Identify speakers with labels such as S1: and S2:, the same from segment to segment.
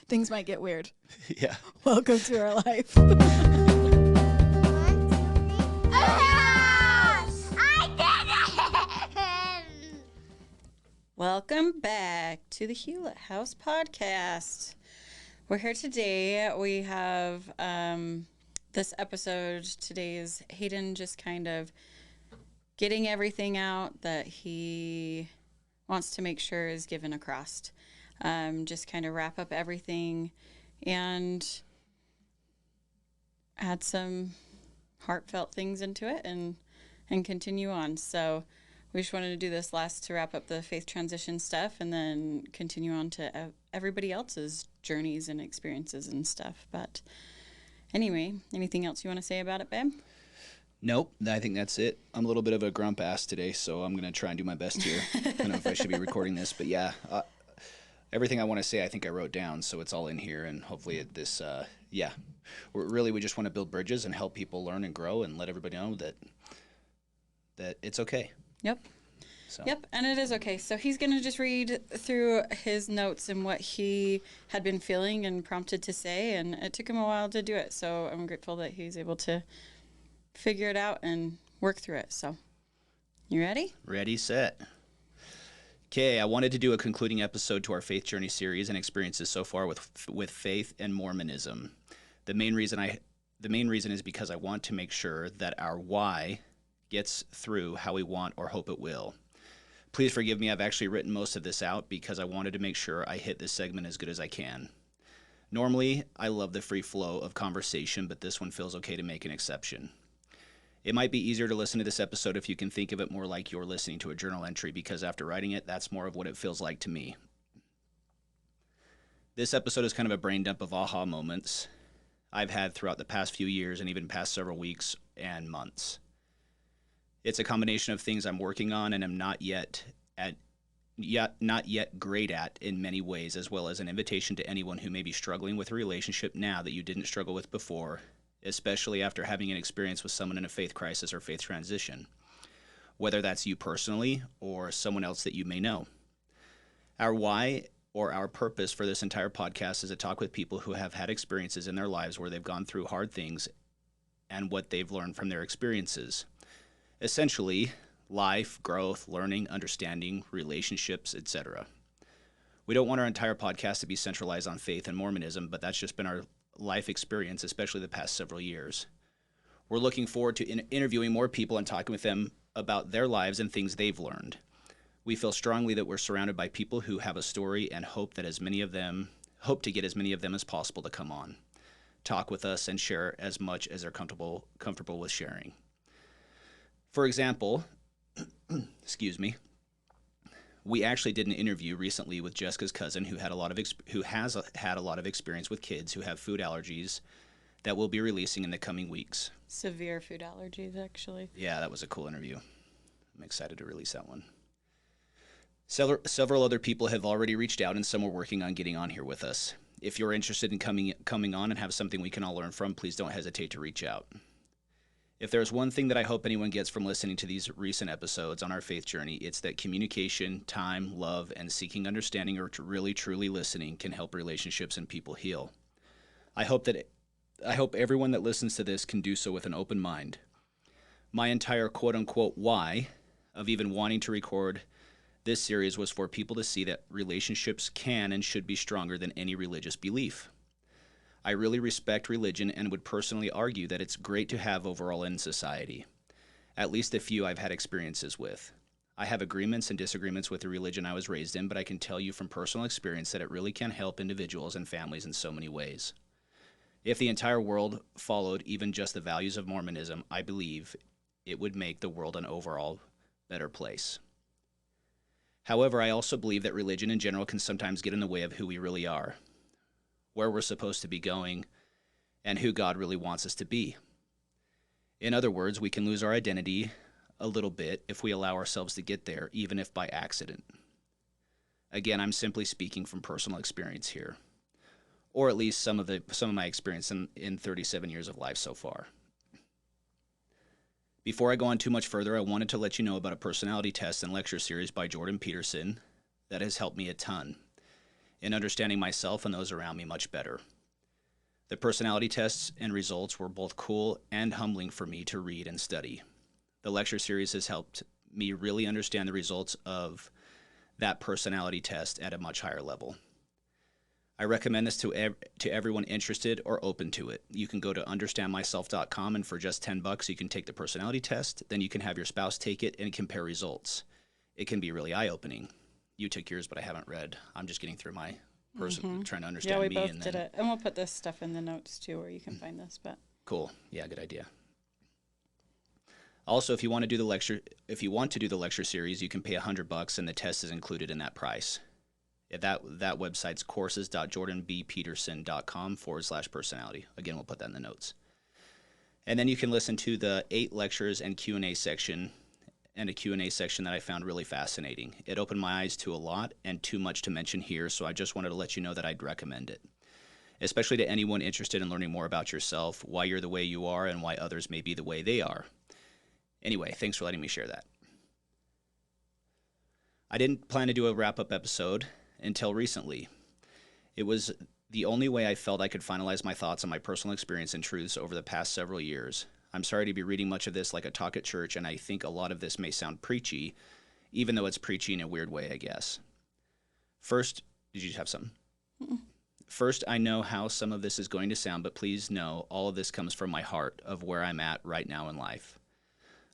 S1: Things might get weird.
S2: Yeah.
S1: Welcome to our life. Welcome back to the Hewlett House podcast. We're here today. We have this episode. Today is Hayden just kind of getting everything out that he wants to make sure is given across. Just kind of wrap up everything and add some heartfelt things into it and continue on. So we just wanted to do this last to wrap up the faith transition stuff and then continue on to everybody else's journeys and experiences and stuff. But anyway, anything else you want to say about it, babe?
S2: Nope, I think that's it. I'm a little bit of a grump ass today, so I'm going to try and do my best here. I don't know if I should be recording this, but yeah, everything I want to say I think I wrote down, so it's all in here, and hopefully we just want to build bridges and help people learn and grow and let everybody know that it's okay.
S1: Yep.
S2: So.
S1: Yep, and it is okay. So he's going to just read through his notes and what he had been feeling and prompted to say, and it took him a while to do it. So I'm grateful that he's able to figure it out and work through it. So, you ready?
S2: Ready, set. Okay, I wanted to do a concluding episode to our faith journey series and experiences so far with faith and Mormonism. The main reason is because I want to make sure that our why gets through how we want or hope it will. Please forgive me, I've actually written most of this out because I wanted to make sure I hit this segment as good as I can. Normally, I love the free flow of conversation, but this one feels okay to make an exception. It might be easier to listen to this episode if you can think of it more like you're listening to a journal entry, because after writing it, that's more of what it feels like to me. This episode is kind of a brain dump of aha moments I've had throughout the past few years and even past several weeks and months. It's a combination of things I'm working on and am not yet great at in many ways, as well as an invitation to anyone who may be struggling with a relationship now that you didn't struggle with before, especially after having an experience with someone in a faith crisis or faith transition, whether that's you personally or someone else that you may know. Our why or our purpose for this entire podcast is to talk with people who have had experiences in their lives where they've gone through hard things and what they've learned from their experiences. Essentially, life, growth, learning, understanding, relationships, etc. We don't want our entire podcast to be centralized on faith and Mormonism, but that's just been our life experience, especially the past several years. We're looking forward to interviewing more people and talking with them about their lives and things they've learned. We feel strongly that we're surrounded by people who have a story and hope to get as many of them as possible to come on, talk with us, and share as much as they're comfortable with sharing. For example, we actually did an interview recently with Jessica's cousin who has had a lot of experience with kids who have food allergies that we'll be releasing in the coming weeks.
S1: Severe food allergies, actually.
S2: Yeah, that was a cool interview. I'm excited to release that one. Several other people have already reached out, and some are working on getting on here with us. If you're interested in coming on and have something we can all learn from, please don't hesitate to reach out. If there's one thing that I hope anyone gets from listening to these recent episodes on our faith journey, it's that communication, time, love, and seeking understanding or really truly listening can help relationships and people heal. I hope everyone that listens to this can do so with an open mind. My entire quote-unquote why of even wanting to record this series was for people to see that relationships can and should be stronger than any religious belief. I really respect religion and would personally argue that it's great to have overall in society, at least a few I've had experiences with. I have agreements and disagreements with the religion I was raised in, but I can tell you from personal experience that it really can help individuals and families in so many ways. If the entire world followed even just the values of Mormonism, I believe it would make the world an overall better place. However, I also believe that religion in general can sometimes get in the way of who we really are, where we're supposed to be going, and who God really wants us to be. In other words, we can lose our identity a little bit if we allow ourselves to get there, even if by accident. Again, I'm simply speaking from personal experience here, or at least some of my experience in 37 years of life so far. Before I go on too much further, I wanted to let you know about a personality test and lecture series by Jordan Peterson that has helped me a ton. in understanding myself and those around me much better. The personality tests and results were both cool and humbling for me to read and study. The lecture series has helped me really understand the results of that personality test at a much higher level. I recommend this to everyone interested or open to it. You can go to understandmyself.com, and for just $10 you can take the personality test. Then you can have your spouse take it and compare results. It can be really eye-opening. You took yours, but I haven't read. I'm just getting through my person trying to understand me.
S1: Yeah, we both did it. And we'll put this stuff in the notes too, where you can find this. But
S2: cool. Yeah, good idea. Also, if you want to do the lecture series, you can pay $100 and the test is included in that price. That website's courses.jordanbpeterson.com/personality. Again, we'll put that in the notes. And then you can listen to the 8 lectures and Q&A section, and a Q&A section that I found really fascinating. It opened my eyes to a lot and too much to mention here, so I just wanted to let you know that I'd recommend it, especially to anyone interested in learning more about yourself, why you're the way you are, and why others may be the way they are. Anyway, thanks for letting me share that. I didn't plan to do a wrap-up episode until recently. It was the only way I felt I could finalize my thoughts on my personal experience and truths over the past several years. I'm sorry to be reading much of this like a talk at church, and I think a lot of this may sound preachy, even though it's preachy in a weird way, I guess. First, did you have something? Mm-mm. First, I know how some of this is going to sound, but please know all of this comes from my heart of where I'm at right now in life.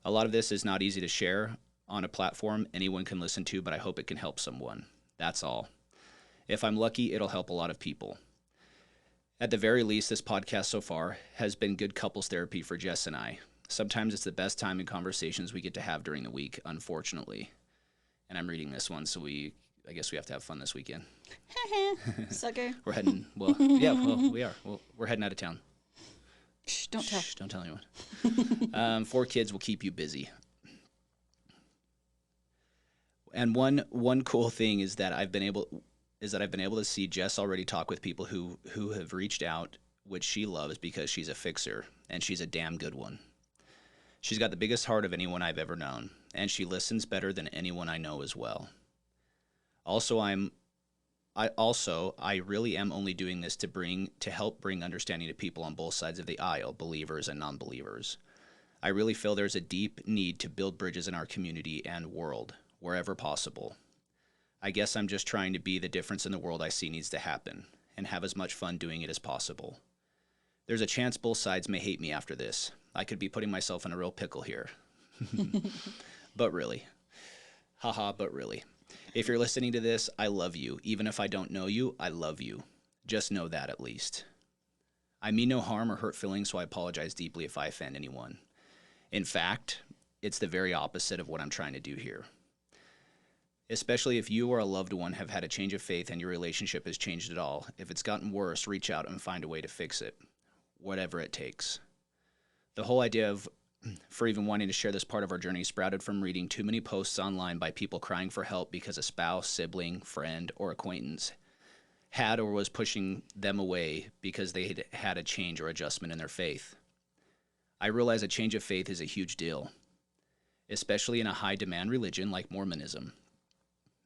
S2: A lot of this is not easy to share on a platform anyone can listen to, but I hope it can help someone. That's all. If I'm lucky, it'll help a lot of people. At the very least, this podcast so far has been good couples therapy for Jess and I. Sometimes it's the best time and conversations we get to have during the week, unfortunately. And I'm reading this one, so I guess we have to have fun this weekend.
S1: Sucker.
S2: We're heading, we are. We're heading out of town.
S1: Shh, don't tell.
S2: Shh, don't tell anyone. 4 kids will keep you busy. And one cool thing is that I've been able to see Jess already talk with people who have reached out, which she loves because she's a fixer, and she's a damn good one. She's got the biggest heart of anyone I've ever known, and she listens better than anyone I know as well. I really am only doing this to help bring understanding to people on both sides of the aisle, believers and non-believers. I really feel there's a deep need to build bridges in our community and world, wherever possible. I guess I'm just trying to be the difference in the world I see needs to happen, and have as much fun doing it as possible. There's a chance both sides may hate me after this. I could be putting myself in a real pickle here. But really. Haha, but really. If you're listening to this, I love you. Even if I don't know you, I love you. Just know that at least. I mean no harm or hurt feelings, so I apologize deeply if I offend anyone. In fact, it's the very opposite of what I'm trying to do here. Especially if you or a loved one have had a change of faith and your relationship has changed at all. If it's gotten worse, reach out and find a way to fix it, whatever it takes. The whole idea for even wanting to share this part of our journey sprouted from reading too many posts online by people crying for help because a spouse, sibling, friend, or acquaintance had or was pushing them away because they had had a change or adjustment in their faith. I realize a change of faith is a huge deal, especially in a high-demand religion like Mormonism.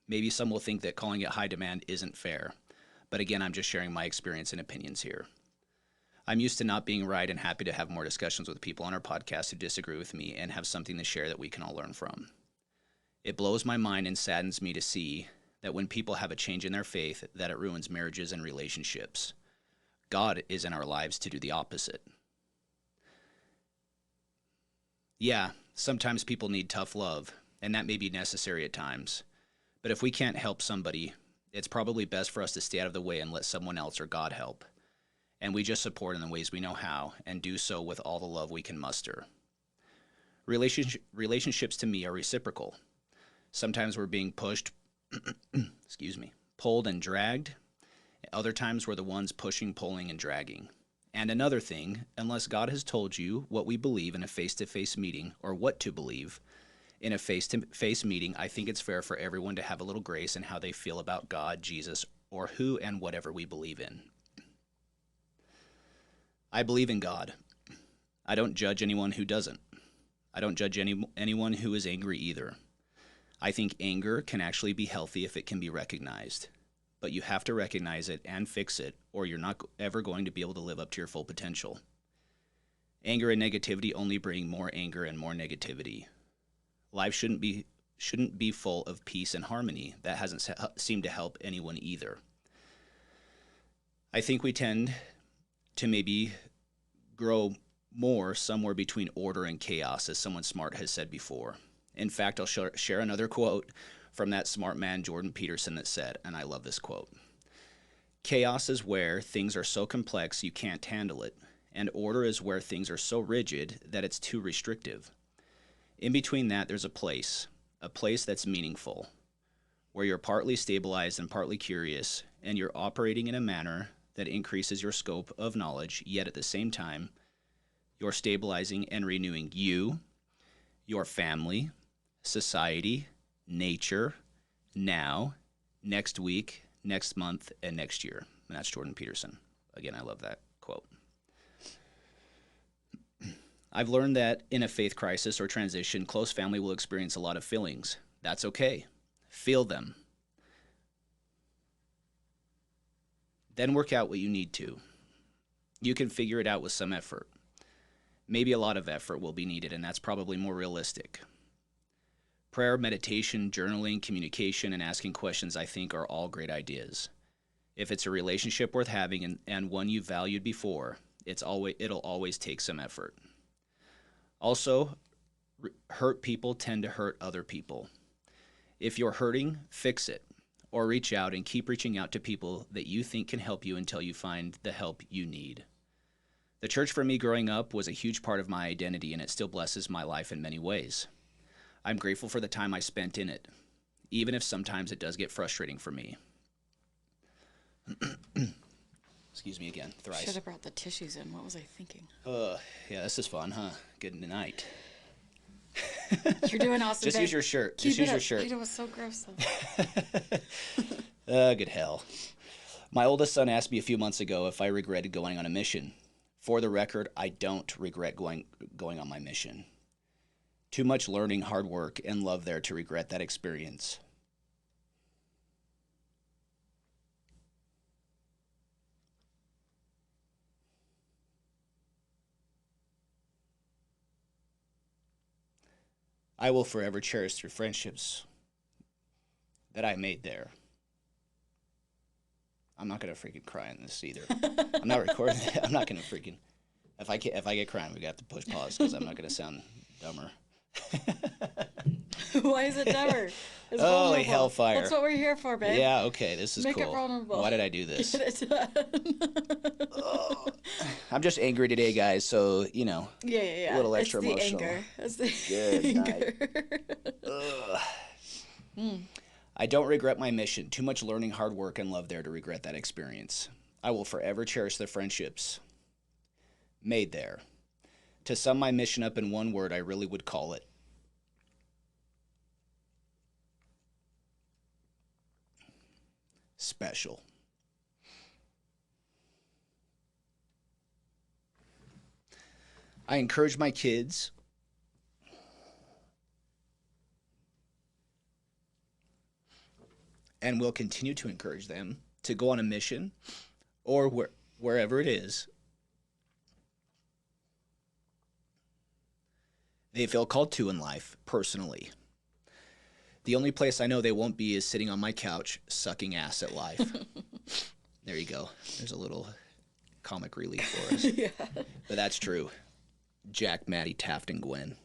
S2: Maybe some will think that calling it high demand isn't fair, but again, I'm just sharing my experience and opinions here. I'm used to not being right and happy to have more discussions with people on our podcast who disagree with me and have something to share that we can all learn from. It blows my mind and saddens me to see that when people have a change in their faith, that it ruins marriages and relationships. God is in our lives to do the opposite. Yeah, sometimes people need tough love, and that may be necessary at times. But if we can't help somebody, it's probably best for us to stay out of the way and let someone else or God help. And we just support in the ways we know how, and do so with all the love we can muster. Relationships to me are reciprocal. Sometimes we're being pushed, pulled and dragged. Other times we're the ones pushing, pulling, and dragging. And another thing, unless God has told you what we believe in a face-to-face meeting, or what to believe in a face-to-face meeting, I think it's fair for everyone to have a little grace in how they feel about God, Jesus, or who and whatever we believe in. I believe in God. I don't judge anyone who doesn't. I don't judge anyone who is angry either. I think anger can actually be healthy if it can be recognized. but you have to recognize it and fix it, or you're not ever going to be able to live up to your full potential. Anger and negativity only bring more anger and more negativity. Life shouldn't be full of peace and harmony. That hasn't seemed to help anyone either. I think we tend to maybe grow more somewhere between order and chaos, as someone smart has said before. In fact, I'll share another quote from that smart man, Jordan Peterson, that said, and I love this quote: "Chaos is where things are so complex you can't handle it, and order is where things are so rigid that it's too restrictive. In between that, there's a place that's meaningful, where you're partly stabilized and partly curious, and you're operating in a manner that increases your scope of knowledge, yet at the same time, you're stabilizing and renewing you, your family, society, nature, now, next week, next month, and next year." And that's Jordan Peterson. Again, I love that quote. I've learned that in a faith crisis or transition, close family will experience a lot of feelings. That's okay. Feel them. Then work out what you need to. You can figure it out with some effort. Maybe a lot of effort will be needed, and that's probably more realistic. Prayer, meditation, journaling, communication, and asking questions, I think, are all great ideas. If it's a relationship worth having and one you valued before, it'll always take some effort. Also, hurt people tend to hurt other people. If you're hurting, fix it, or reach out and keep reaching out to people that you think can help you until you find the help you need. The church for me growing up was a huge part of my identity, and it still blesses my life in many ways. I'm grateful for the time I spent in it, even if sometimes it does get frustrating for me. Excuse me again, thrice.
S1: Should have brought the tissues in. What was I thinking?
S2: Yeah, this is fun, huh? Good night.
S1: You're doing awesome.
S2: Just use your shirt. Just use your shirt.
S1: It was so gross.
S2: Good hell. My oldest son asked me a few months ago if I regretted going on a mission. For the record, I don't regret going on my mission. Too much learning, hard work, and love there to regret that experience. I will forever cherish the friendships that I made there. I'm not gonna freaking cry in this either. I'm not recording it. I'm not gonna freaking. If I get crying, we got to push pause because I'm not gonna sound dumber.
S1: Why is it dumber? It's
S2: Holy hellfire!
S1: That's what we're here for, babe.
S2: Yeah, okay, this is
S1: Make
S2: cool.
S1: it vulnerable.
S2: Why did I do this?
S1: Get it done.
S2: I'm just angry today, guys. So
S1: Yeah.
S2: a little extra
S1: it's
S2: emotional.
S1: Anger. It's the
S2: Good
S1: anger.
S2: night. I don't regret my mission. Too much learning, hard work, and love there to regret that experience. I will forever cherish the friendships made there. To sum my mission up in one word, I really would call it special. I encourage my kids and will continue to encourage them to go on a mission or wherever it is they feel called to in life personally. The only place I know they won't be is sitting on my couch sucking ass at life. There you go. There's a little comic relief for us.
S1: Yeah.
S2: But that's true. Jack, Maddie, Taft, and Gwen.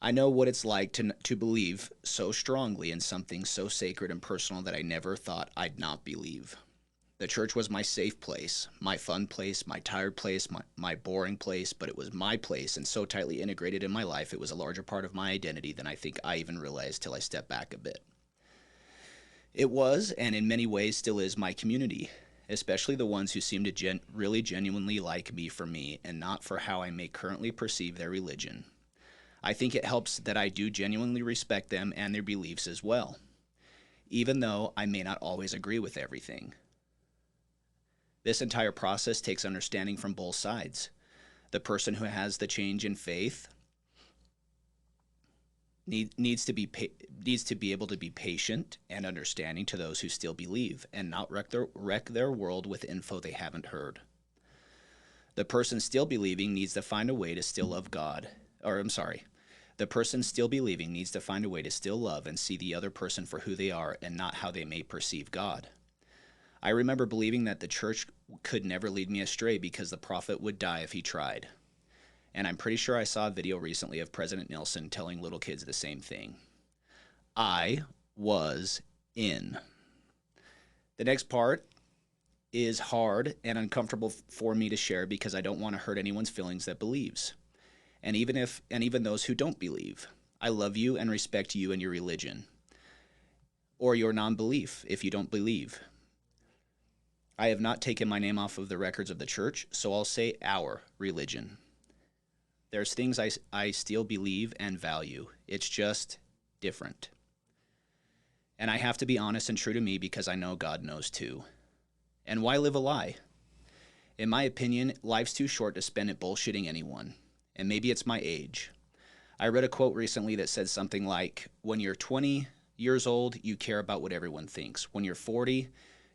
S2: I know what it's like to believe so strongly in something so sacred and personal that I never thought I'd not believe. The church was my safe place, my fun place, my tired place, my boring place, but it was my place and so tightly integrated in my life it was a larger part of my identity than I think I even realized till I stepped back a bit. It was, and in many ways still is, my community, especially the ones who seem to really genuinely like me for me and not for how I may currently perceive their religion. I think it helps that I do genuinely respect them and their beliefs as well, even though I may not always agree with everything. This entire process takes understanding from both sides. The person who has the change in faith needs to be able to be patient and understanding to those who still believe and not wreck their world with info they haven't heard. The person still believing needs to find a way to still love God. Or, I'm sorry. The person still believing needs to find a way to still love and see the other person for who they are and not how they may perceive God. I remember believing that the church could never lead me astray because the prophet would die if he tried. And I'm pretty sure I saw a video recently of President Nelson telling little kids the same thing. I was in. The next part is hard and uncomfortable for me to share because I don't want to hurt anyone's feelings that believes. And even those who don't believe. I love you and respect you and your religion. Or your non-belief if you don't believe. I have not taken my name off of the records of the church, so I'll say our religion. There's things I still believe and value. It's just different. And I have to be honest and true to me because I know God knows too. And why live a lie? In my opinion, life's too short to spend it bullshitting anyone. And maybe it's my age. I read a quote recently that said something like, when you're 20 years old, you care about what everyone thinks. When you're 40,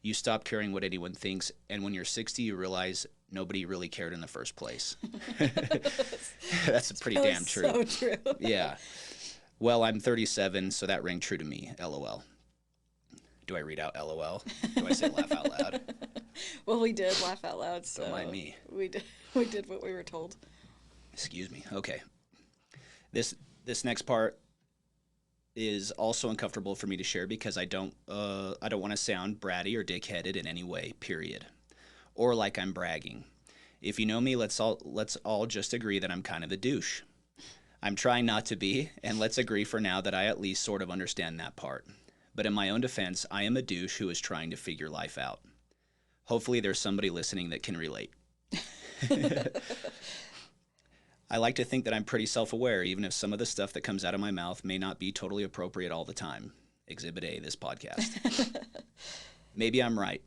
S2: you stop caring what anyone thinks. And when you're 60, you realize nobody really cared in the first place. That's pretty damn true.
S1: So true.
S2: Yeah. Well, I'm 37, so that rang true to me. LOL. Do I read out LOL? Do I say laugh out loud?
S1: Well, we did laugh out loud, so
S2: Don't mind me.
S1: We did what we were told.
S2: Excuse me. Okay. This next part is also uncomfortable for me to share because I don't want to sound bratty or dickheaded in any way, period. Or like I'm bragging. If you know me, let's all just agree that I'm kind of a douche. I'm trying not to be, and let's agree for now that I at least sort of understand that part. But in my own defense, I am a douche who is trying to figure life out. Hopefully there's somebody listening that can relate. I like to think that I'm pretty self-aware, even if some of the stuff that comes out of my mouth may not be totally appropriate all the time. Exhibit A, this podcast. Maybe I'm right.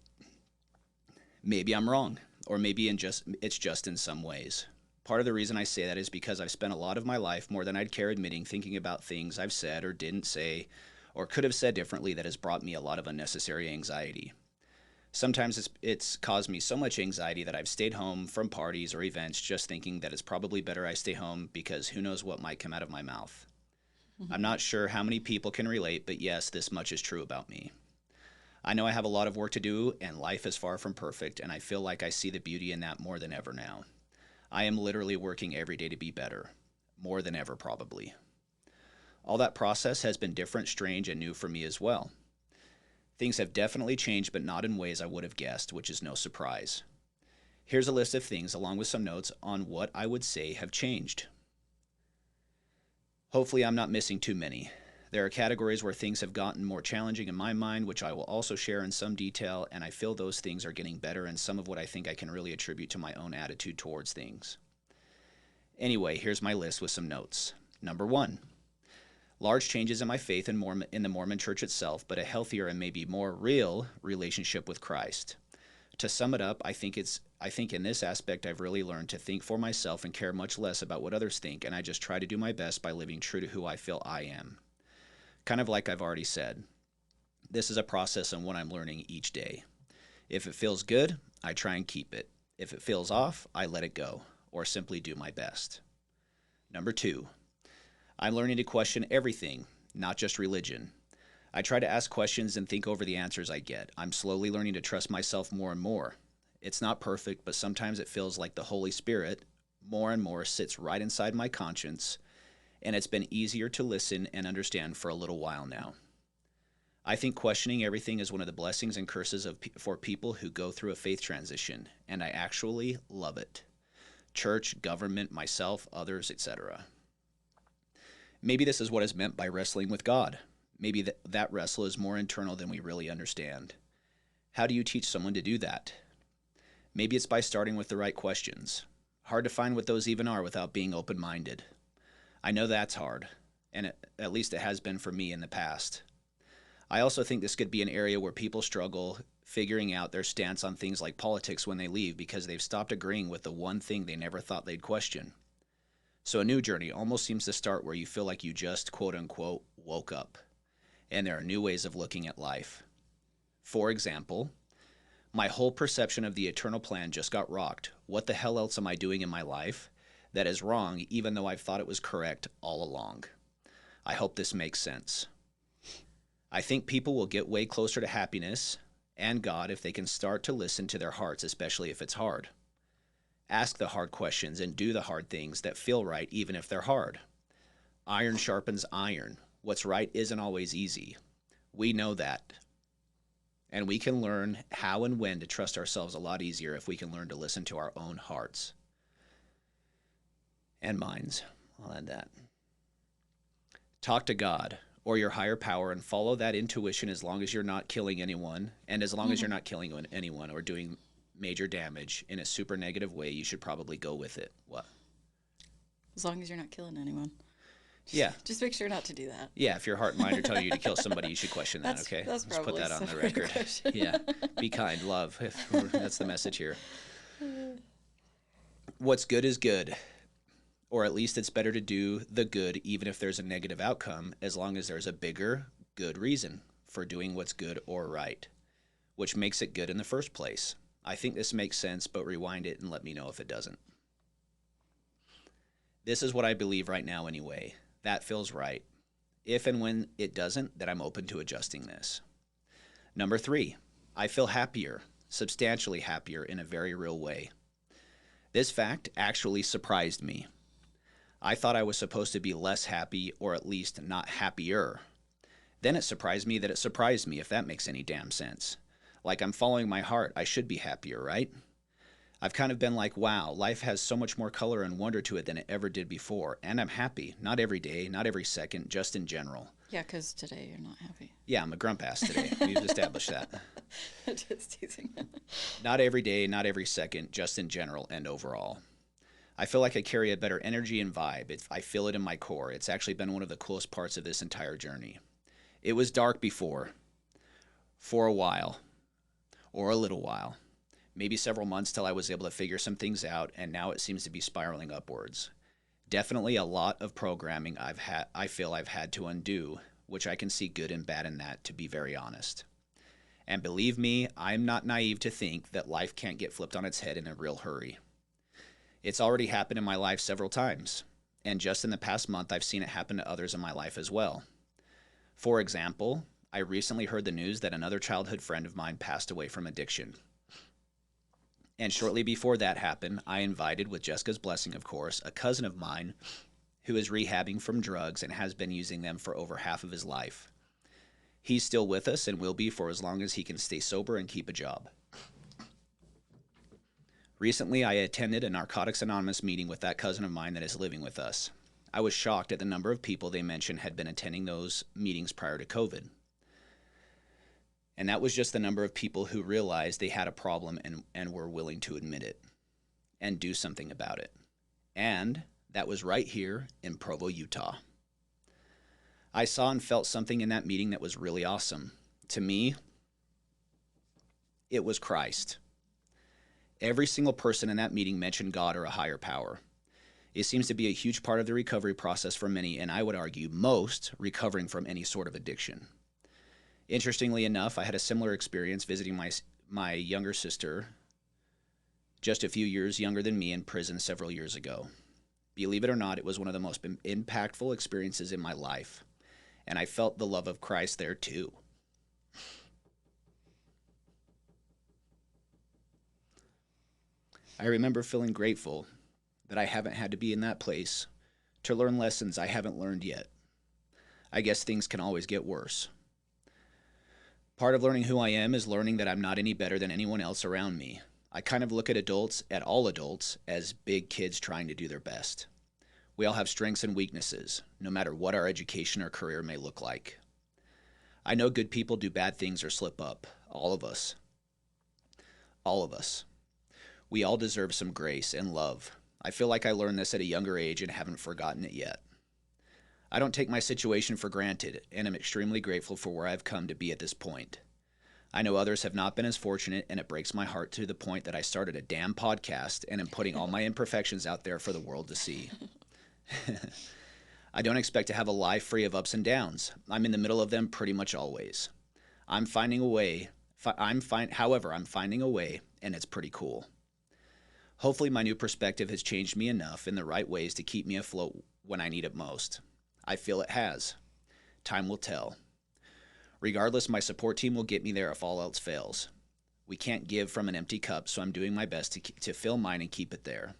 S2: Maybe I'm wrong. Or maybe it's just in some ways. Part of the reason I say that is because I've spent a lot of my life, more than I'd care admitting, thinking about things I've said or didn't say or could have said differently that has brought me a lot of unnecessary anxiety. Sometimes it's caused me so much anxiety that I've stayed home from parties or events just thinking that it's probably better I stay home because who knows what might come out of my mouth. Mm-hmm. I'm not sure how many people can relate, but yes, this much is true about me. I know I have a lot of work to do and life is far from perfect, and I feel like I see the beauty in that more than ever now. I am literally working every day to be better. More than ever, probably. All that process has been different, strange, and new for me as well. Things have definitely changed, but not in ways I would have guessed, which is no surprise. Here's a list of things, along with some notes on what I would say have changed. Hopefully I'm not missing too many. There are categories where things have gotten more challenging in my mind, which I will also share in some detail, and I feel those things are getting better, and some of what I think I can really attribute to my own attitude towards things. Anyway, here's my list with some notes. Number 1. Large changes in my faith in the Mormon Church itself, but a healthier and maybe more real relationship with Christ. To sum it up, I think in this aspect I've really learned to think for myself and care much less about what others think, and I just try to do my best by living true to who I feel I am. Kind of like I've already said. This is a process and one I'm learning each day. If it feels good, I try and keep it. If it feels off, I let it go, or simply do my best. Number 2. I'm learning to question everything, not just religion. I try to ask questions and think over the answers I get. I'm slowly learning to trust myself more and more. It's not perfect, but sometimes it feels like the Holy Spirit, more and more, sits right inside my conscience, and it's been easier to listen and understand for a little while now. I think questioning everything is one of the blessings and curses for people who go through a faith transition, and I actually love it. Church, government, myself, others, etc. Maybe this is what is meant by wrestling with God. Maybe that wrestle is more internal than we really understand. How do you teach someone to do that? Maybe it's by starting with the right questions. Hard to find what those even are without being open-minded. I know that's hard, and at least it has been for me in the past. I also think this could be an area where people struggle figuring out their stance on things like politics when they leave because they've stopped agreeing with the one thing they never thought they'd question. So a new journey almost seems to start where you feel like you just, quote unquote, woke up. And there are new ways of looking at life. For example, my whole perception of the eternal plan just got rocked. What the hell else am I doing in my life that is wrong, even though I've thought it was correct all along? I hope this makes sense. I think people will get way closer to happiness and God if they can start to listen to their hearts, especially if it's hard. Ask the hard questions and do the hard things that feel right, even if they're hard. Iron sharpens iron. What's right isn't always easy. We know that. And we can learn how and when to trust ourselves a lot easier if we can learn to listen to our own hearts and minds. I'll add that. Talk to God or your higher power and follow that intuition as long as you're not killing anyone. And as long as you're not killing anyone or doing major damage in a super negative way, you should probably go with it. What?
S1: As long as you're not killing anyone.
S2: Yeah.
S1: Just make sure not to do that.
S2: Yeah, if your heart and mind are telling you to kill somebody, you should question that, okay?
S1: That's
S2: Let's put that on the
S1: probably a
S2: record.
S1: question.
S2: Yeah. Be kind, love. That's the message here. What's good is good. Or at least it's better to do the good even if there's a negative outcome, as long as there's a bigger, good reason for doing what's good or right, which makes it good in the first place. I think this makes sense, but rewind it and let me know if it doesn't. This is what I believe right now anyway. That feels right. If and when it doesn't, then I'm open to adjusting this. Number 3, I feel happier, substantially happier in a very real way. This fact actually surprised me. I thought I was supposed to be less happy, or at least not happier. Then it surprised me that it surprised me, if that makes any damn sense. Like I'm following my heart, I should be happier, right? I've kind of been like, wow, life has so much more color and wonder to it than it ever did before. And I'm happy. Not every day, not every second, just in general.
S1: Yeah, because today you're not happy.
S2: Yeah, I'm a grump ass today. We've established that.
S1: Just teasing.
S2: Not every day, not every second, just in general and overall. I feel like I carry a better energy and vibe. I feel it in my core. It's actually been one of the coolest parts of this entire journey. It was dark before, for a while, or a little while. Maybe several months till I was able to figure some things out, and now it seems to be spiraling upwards. Definitely a lot of programming I feel I've had to undo, which I can see good and bad in that, to be very honest. And believe me, I'm not naive to think that life can't get flipped on its head in a real hurry. It's already happened in my life several times, and just in the past month I've seen it happen to others in my life as well. For example, I recently heard the news that another childhood friend of mine passed away from addiction. And shortly before that happened, I invited, with Jessica's blessing of course, a cousin of mine who is rehabbing from drugs and has been using them for over half of his life. He's still with us and will be for as long as he can stay sober and keep a job. Recently, I attended a Narcotics Anonymous meeting with that cousin of mine that is living with us. I was shocked at the number of people they mentioned had been attending those meetings prior to COVID. And that was just the number of people who realized they had a problem and were willing to admit it and do something about it. And that was right here in Provo, Utah. I saw and felt something in that meeting that was really awesome. To me, it was Christ. Every single person in that meeting mentioned God or a higher power. It seems to be a huge part of the recovery process for many, and I would argue most, recovering from any sort of addiction. Interestingly enough, I had a similar experience visiting my younger sister, just a few years younger than me, in prison several years ago. Believe it or not, it was one of the most impactful experiences in my life, and I felt the love of Christ there too. I remember feeling grateful that I haven't had to be in that place to learn lessons I haven't learned yet. I guess things can always get worse. Part of learning who I am is learning that I'm not any better than anyone else around me. I kind of look at all adults, as big kids trying to do their best. We all have strengths and weaknesses, no matter what our education or career may look like. I know good people do bad things or slip up. All of us. All of us. We all deserve some grace and love. I feel like I learned this at a younger age and haven't forgotten it yet. I don't take my situation for granted, and am extremely grateful for where I've come to be at this point. I know others have not been as fortunate, and it breaks my heart to the point that I started a damn podcast and am putting all my imperfections out there for the world to see. I don't expect to have a life free of ups and downs. I'm in the middle of them pretty much always. I'm finding a way. However, I'm finding a way, and it's pretty cool. Hopefully, my new perspective has changed me enough in the right ways to keep me afloat when I need it most. I feel it has. Time will tell. Regardless, my support team will get me there if all else fails. We can't give from an empty cup, so I'm doing my best to fill mine and keep it there.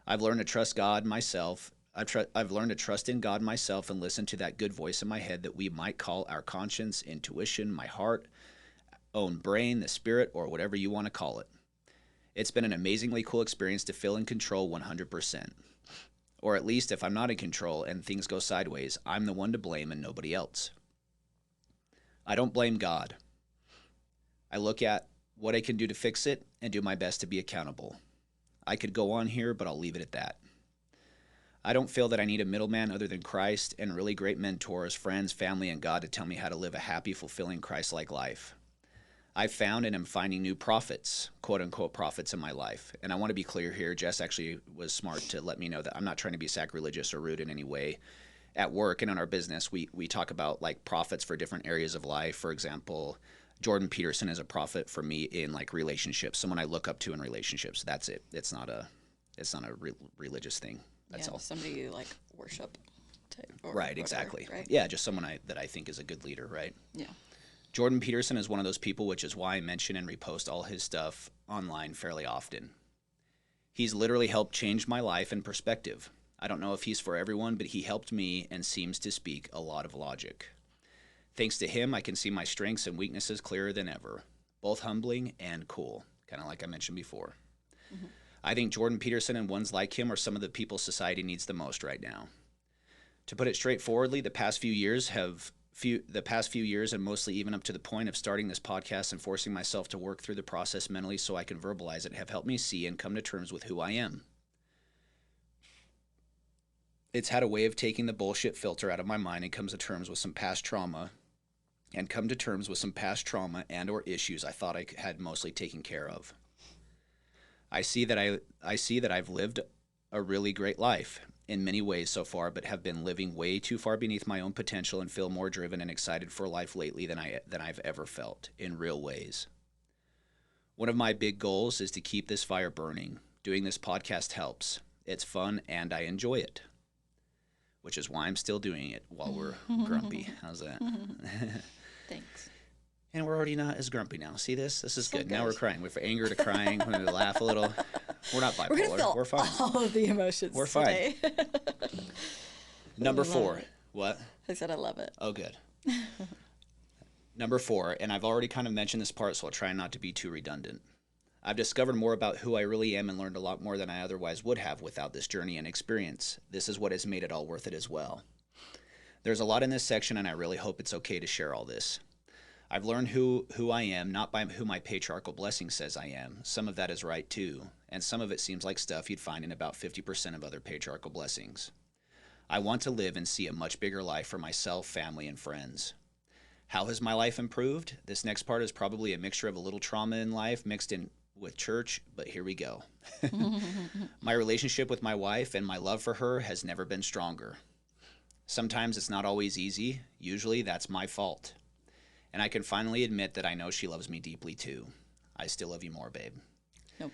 S2: I've learned to trust God myself. I've learned to trust in God myself and listen to that good voice in my head that we might call our conscience, intuition, my heart, own brain, the spirit, or whatever you want to call it. It's been an amazingly cool experience to feel in control 100%. Or at least if I'm not in control and things go sideways, I'm the one to blame and nobody else. I don't blame God. I look at what I can do to fix it and do my best to be accountable. I could go on here, but I'll leave it at that. I don't feel that I need a middleman other than Christ and really great mentors, friends, family, and God to tell me how to live a happy, fulfilling, Christ-like life. I've found and am finding new prophets, quote-unquote prophets in my life. And I want to be clear here. Jess actually was smart to let me know that I'm not trying to be sacrilegious or rude in any way. At work and in our business, we talk about like prophets for different areas of life. For example, Jordan Peterson is a prophet for me in like relationships, someone I look up to in relationships. That's it. It's not a religious thing. That's all.
S1: Somebody you like worship.
S2: Right,
S1: whatever,
S2: exactly.
S1: Right?
S2: Yeah, just someone that I think is a good leader, right?
S1: Yeah.
S2: Jordan Peterson is one of those people, which is why I mention and repost all his stuff online fairly often. He's literally helped change my life and perspective. I don't know if he's for everyone, but he helped me and seems to speak a lot of logic. Thanks to him, I can see my strengths and weaknesses clearer than ever, both humbling and cool, kind of like I mentioned before. Mm-hmm. I think Jordan Peterson and ones like him are some of the people society needs the most right now. To put it straightforwardly, the past few years and mostly even up to the point of starting this podcast and forcing myself to work through the process mentally so I can verbalize it have helped me see and come to terms with who I am. It's had a way of taking the bullshit filter out of my mind and come to terms with some past trauma and or issues I thought I had mostly taken care of. I see that I've lived a really great life in many ways so far, but have been living way too far beneath my own potential and feel more driven and excited for life lately than I've ever felt in real ways. One of my big goals is to keep this fire burning. Doing this podcast helps. It's fun and I enjoy it, which is why I'm still doing it while we're grumpy. How's that?
S1: Thanks.
S2: And we're already not as grumpy now. See this? This is
S1: So
S2: good. Now we're crying. We're from anger to crying. We're going to laugh a little. We're not bipolar.
S1: We're gonna feel
S2: we're fine.
S1: all of the emotions.
S2: We're fine.
S1: Today.
S2: Number 4. What?
S1: I said I love it.
S2: Oh, good. Number 4, and I've already kind of mentioned this part, so I'll try not to be too redundant. I've discovered more about who I really am and learned a lot more than I otherwise would have without this journey and experience. This is what has made it all worth it as well. There's a lot in this section, and I really hope it's okay to share all this. I've learned who I am, not by who my patriarchal blessing says I am. Some of that is right, too, and some of it seems like stuff you'd find in about 50% of other patriarchal blessings. I want to live and see a much bigger life for myself, family, and friends. How has my life improved? This next part is probably a mixture of a little trauma in life mixed in with church, but here we go. My relationship with my wife and my love for her has never been stronger. Sometimes it's not always easy. Usually that's my fault. And I can finally admit that I know she loves me deeply too. I still love you more, babe.
S1: Nope.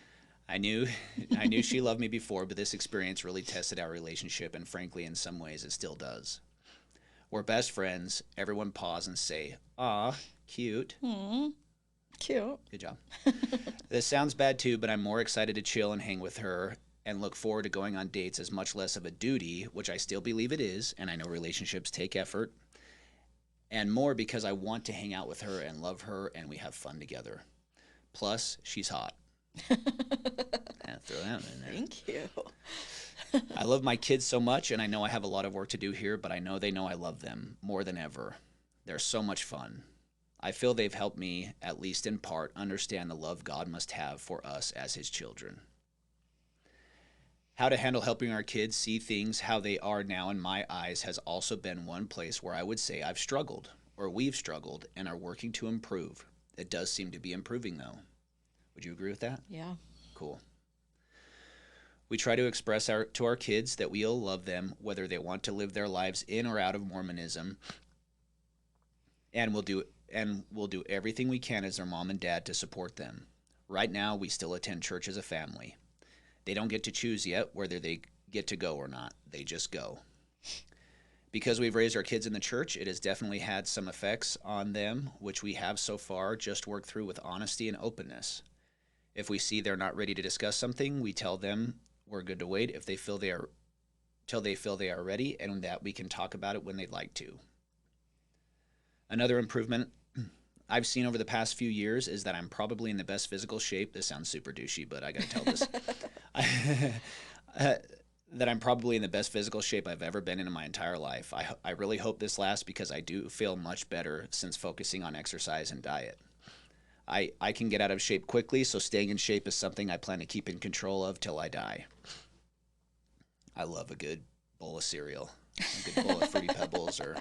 S2: I knew she loved me before, but this experience really tested our relationship, and frankly, in some ways, it still does. We're best friends. Everyone pause and say, "Aw, cute."
S1: Cute.
S2: Good job. This sounds bad too, but I'm more excited to chill and hang with her and look forward to going on dates as much less of a duty, which I still believe it is, and I know relationships take effort, and more because I want to hang out with her and love her and we have fun together. Plus, she's hot. Throw that in there.
S1: Thank you.
S2: I love my kids so much, and I know I have a lot of work to do here, but I know they know I love them more than ever. They're so much fun. I feel they've helped me, at least in part, understand the love God must have for us as his children. How to handle helping our kids see things how they are now in my eyes has also been one place where I would say I've struggled, or we've struggled, and are working to improve. It does seem to be improving, though. Would you agree with that?
S1: Yeah.
S2: Cool. We try to express to our kids that we'll love them whether they want to live their lives in or out of Mormonism, and we'll do everything we can as their mom and dad to support them. Right now, we still attend church as a family. They don't get to choose yet whether they get to go or not. They just go. Because we've raised our kids in the church, it has definitely had some effects on them, which we have so far just worked through with honesty and openness. If we see they're not ready to discuss something, we tell them we're good to wait if they feel they are till they feel they are ready, and that we can talk about it when they'd like to. Another improvement I've seen over the past few years is that I'm probably in the best physical shape. This sounds super douchey, but I gotta tell this. That I'm probably in the best physical shape I've ever been in my entire life. I really hope this lasts because I do feel much better since focusing on exercise and diet. I can get out of shape quickly, so staying in shape is something I plan to keep in control of till I die. I love a good bowl of cereal, a good bowl of Fruity Pebbles, or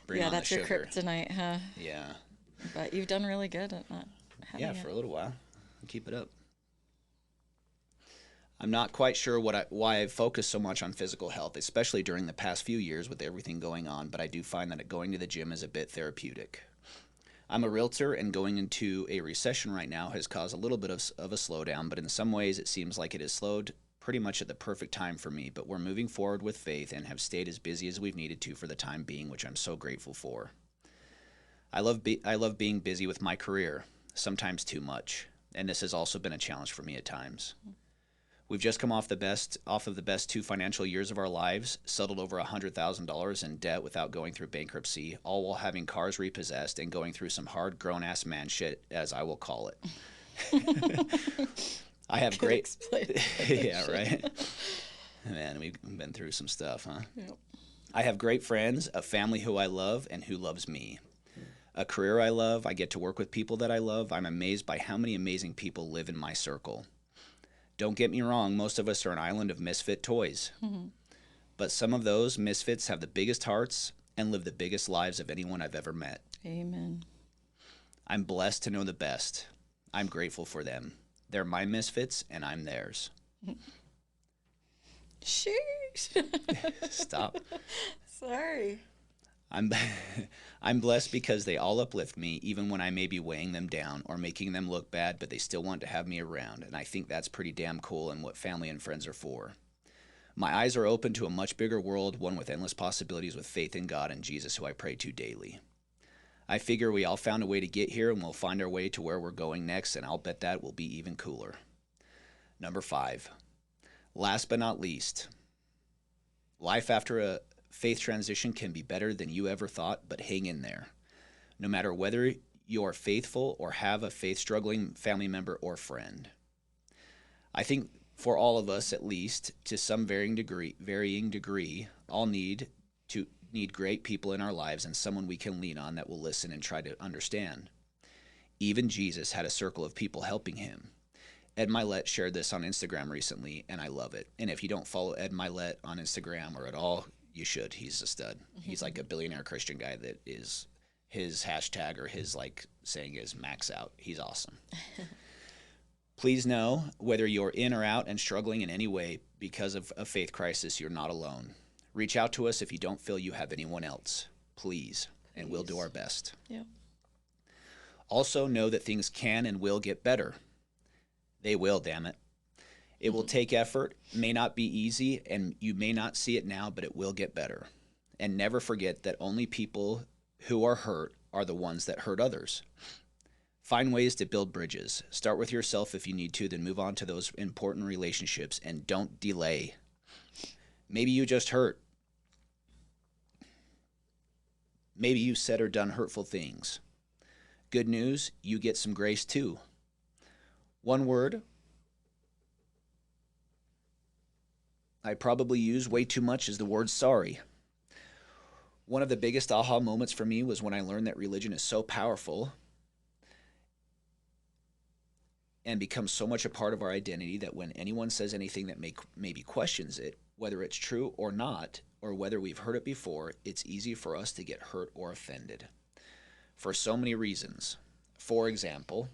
S2: bring on the sugar.
S1: Yeah, that's your kryptonite, huh?
S2: Yeah.
S1: But you've done really good at not having
S2: for a little while. Keep it up. I'm not quite sure why I've focused so much on physical health, especially during the past few years with everything going on, but I do find that going to the gym is a bit therapeutic. I'm a realtor, and going into a recession right now has caused a little bit of a slowdown, but in some ways it seems like it has slowed pretty much at the perfect time for me, but we're moving forward with faith and have stayed as busy as we've needed to for the time being, which I'm so grateful for. I love being busy with my career, sometimes too much, and this has also been a challenge for me at times. We've just come off of the best 2 financial years of our lives, settled over $100,000 in debt without going through bankruptcy, all while having cars repossessed and going through some hard grown-ass man shit, as I will call it. I have great... Yeah, right? Man, we've been through some stuff, huh? Yep. I have great friends, a family who I love and who loves me. A career I love, I get to work with people that I love. I'm amazed by how many amazing people live in my circle. Don't get me wrong, most of us are an island of misfit toys. Mm-hmm. But some of those misfits have the biggest hearts and live the biggest lives of anyone I've ever met.
S1: Amen.
S2: I'm blessed to know the best. I'm grateful for them. They're my misfits, and I'm theirs.
S1: Sheesh.
S2: Stop.
S1: Sorry.
S2: I'm blessed because they all uplift me, even when I may be weighing them down or making them look bad, but they still want to have me around, and I think that's pretty damn cool and what family and friends are for. My eyes are open to a much bigger world, one with endless possibilities, with faith in God and Jesus, who I pray to daily. I figure we all found a way to get here, and we'll find our way to where we're going next, and I'll bet that will be even cooler. Number 5. Last but not least, life after a faith transition can be better than you ever thought, but hang in there. No matter whether you're faithful or have a faith-struggling family member or friend. I think for all of us, at least, to some varying degree, all need great people in our lives and someone we can lean on that will listen and try to understand. Even Jesus had a circle of people helping him. Ed Milet shared this on Instagram recently, and I love it. And if you don't follow Ed Milet on Instagram or at all, you should. He's a stud. Mm-hmm. He's like a billionaire Christian guy that is, his hashtag or his saying is max out. He's awesome. Please know, whether you're in or out and struggling in any way because of a faith crisis, you're not alone. Reach out to us if you don't feel you have anyone else. Please. And we'll do our best.
S1: Yeah. Also
S2: know that things can and will get better. They will, damn it. It will take effort, may not be easy, and you may not see it now, but it will get better. And never forget that only people who are hurt are the ones that hurt others. Find ways to build bridges. Start with yourself if you need to, then move on to those important relationships, and don't delay. Maybe you just hurt. Maybe you said or done hurtful things. Good news, you get some grace too. One word I probably use way too much is the word sorry. One of the biggest aha moments for me was when I learned that religion is so powerful and becomes so much a part of our identity that when anyone says anything that maybe questions it, whether it's true or not, or whether we've heard it before, it's easy for us to get hurt or offended. For so many reasons. For example,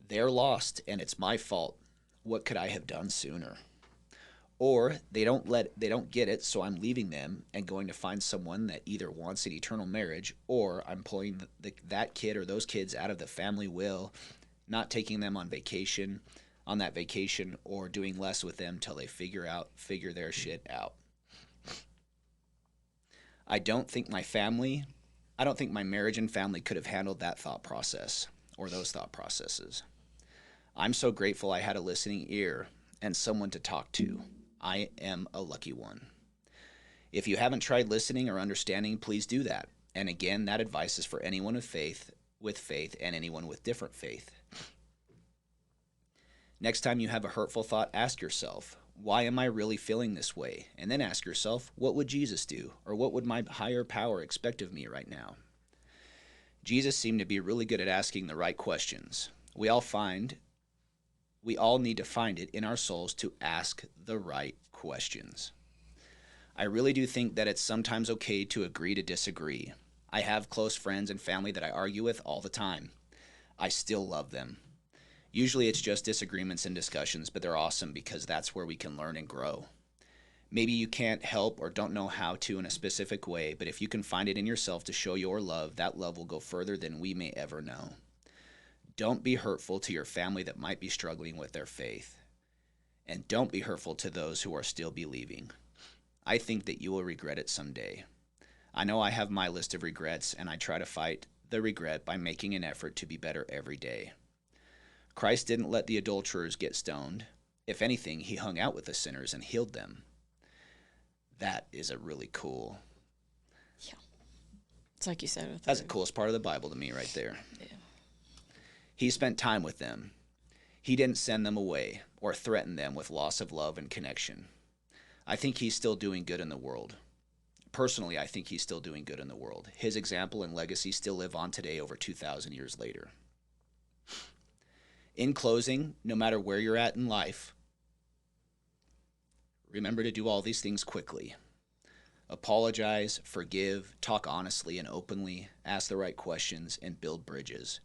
S2: they're lost and it's my fault. What could I have done sooner? Or they don't get it, so I'm leaving them and going to find someone that either wants an eternal marriage, or I'm pulling that kid or those kids out of the family will, not taking them on that vacation, or doing less with them till they figure their shit out. I don't think my marriage and family could have handled that thought process or those thought processes. I'm so grateful I had a listening ear and someone to talk to. I am a lucky one. If you haven't tried listening or understanding, please do that. And again, that advice is for anyone with faith, and anyone with different faith. Next time you have a hurtful thought, ask yourself, why am I really feeling this way? And then ask yourself, what would Jesus do? Or what would my higher power expect of me right now? Jesus seemed to be really good at asking the right questions. We all need to find it in our souls to ask the right questions. I really do think that it's sometimes okay to agree to disagree. I have close friends and family that I argue with all the time. I still love them. Usually it's just disagreements and discussions, but they're awesome because that's where we can learn and grow. Maybe you can't help or don't know how to in a specific way, but if you can find it in yourself to show your love, that love will go further than we may ever know. Don't be hurtful to your family that might be struggling with their faith. And don't be hurtful to those who are still believing. I think that you will regret it someday. I know I have my list of regrets, and I try to fight the regret by making an effort to be better every day. Christ didn't let the adulterers get stoned. If anything, he hung out with the sinners and healed them. That is a really cool.
S1: Yeah. It's like you said.
S2: That's the coolest part of the Bible to me right there.
S1: Yeah.
S2: He spent time with them. He didn't send them away or threaten them with loss of love and connection. I think he's still doing good in the world. Personally, I think he's still doing good in the world. His example and legacy still live on today over 2,000 years later. In closing, no matter where you're at in life, remember to do all these things quickly. Apologize, forgive, talk honestly and openly, ask the right questions, and build bridges.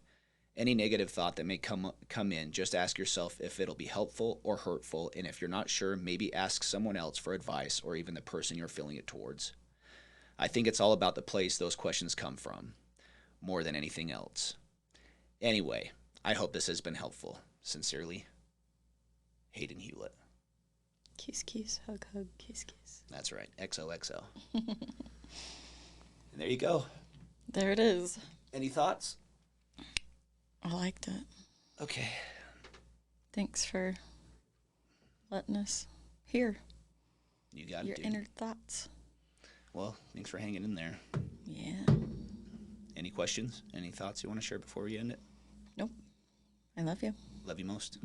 S2: Any negative thought that may come in, just ask yourself if it'll be helpful or hurtful, and if you're not sure, maybe ask someone else for advice or even the person you're feeling it towards. I think it's all about the place those questions come from, more than anything else. Anyway, I hope this has been helpful. Sincerely, Hayden Hewlett.
S1: Kiss, kiss, hug, hug, kiss, kiss.
S2: That's right, XOXO. And there you go.
S1: There it is.
S2: Any thoughts?
S1: I liked it.
S2: Okay.
S1: Thanks for letting us hear
S2: You got
S1: your
S2: it, dude.
S1: inner thoughts.
S2: Well, thanks for hanging in there.
S1: Yeah.
S2: Any questions? Any thoughts you want to share before we end it?
S1: Nope. I love you.
S2: Love you most.